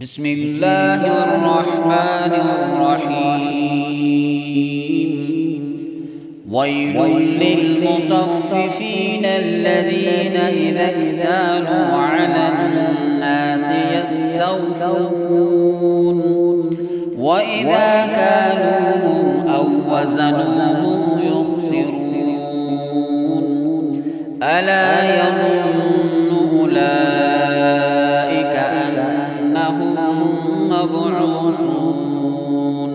بسم الله الرحمن الرحيم. ويل للمطففين الذين إذا اكتالوا على الناس يستوفون وإذا كالوهم أو وزنوهم يخسرون. ألا يظن أولئك أنهم مبعوثون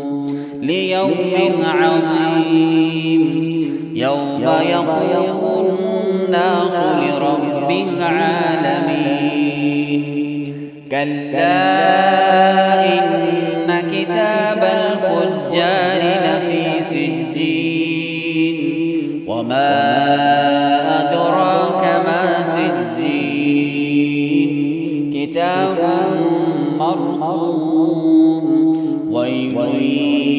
ليوم عظيم يوم يقوم الناس لرب العالمين. كلا إن كتاب الفجار لفي سجين وما أدراك ما سجين كتاب مرقوم. ويل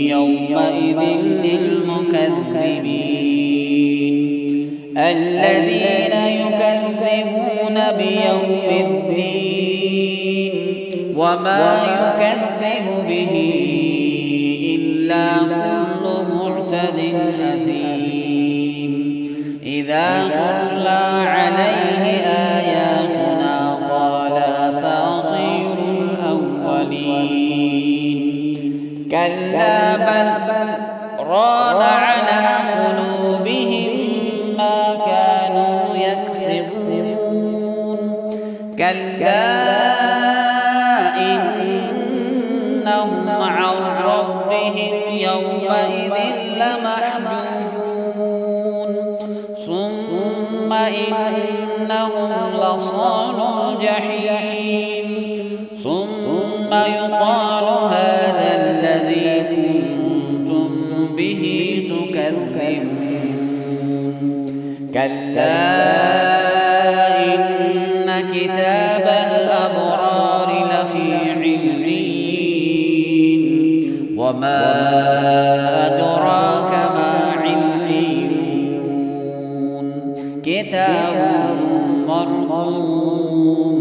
يومئذ للمكذبين الذين يكذبون بيوم الدين وما يكذب به إلا كل معتد أثيم. إذا تتلى عليه آياتنا قال أساطير الأولين. كلا بل ران على قلوبهم ما كانوا يكسبون. كلا إنهم عن ربهم يومئذ لمحجوبون. ثم إنهم لصالوا الجحيم. ثم يقال هذا الذي كنتم به تكذبون. كلا إن كتاب الأبرار لفي عليين وما أدراك ما عليون كتاب مرقوم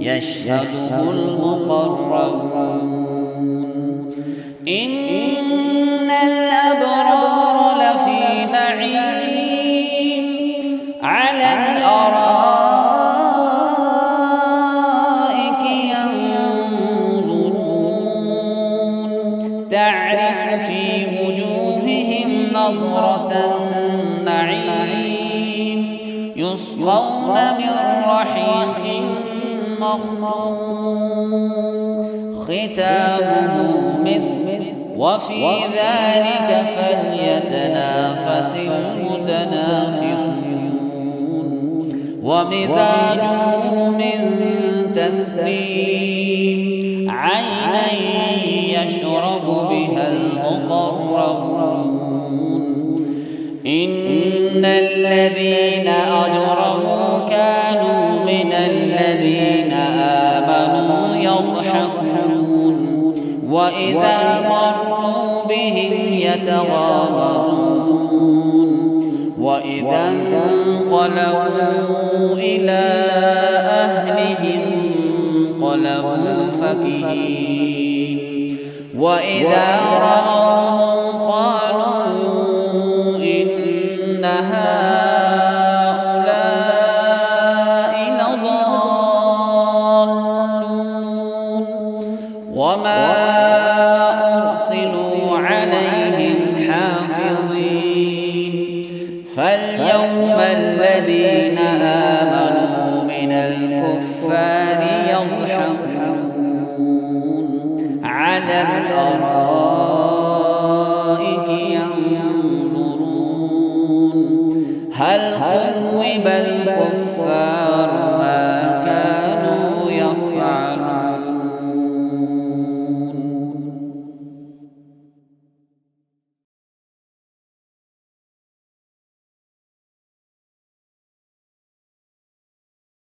يشهده المقربون. إن الأبرار لفي نعيم على الأرائك ينظرون تعرف في وجوههم نضرة النعيم يسقون من رحيق مختوم ختامه مسك وفي ذلك فليتنافس المتنافسون. ومزاجه من تسنيم عينا يشرب بها المقربون. إن الذين أجرموا كانوا من الذين آمنوا يضحكون وإذا مروا بهم يتغامزون وإذا انقلبوا إلى أهلهم انقلبوا فكهين وإذا رأوهم قالوا إن هؤلاء لضالون. وما أرسلوا عليهم حافظين. فاليوم الذين آمنوا من الكفار يضحكون على الأرائك ينظرون هل ثوب الكفار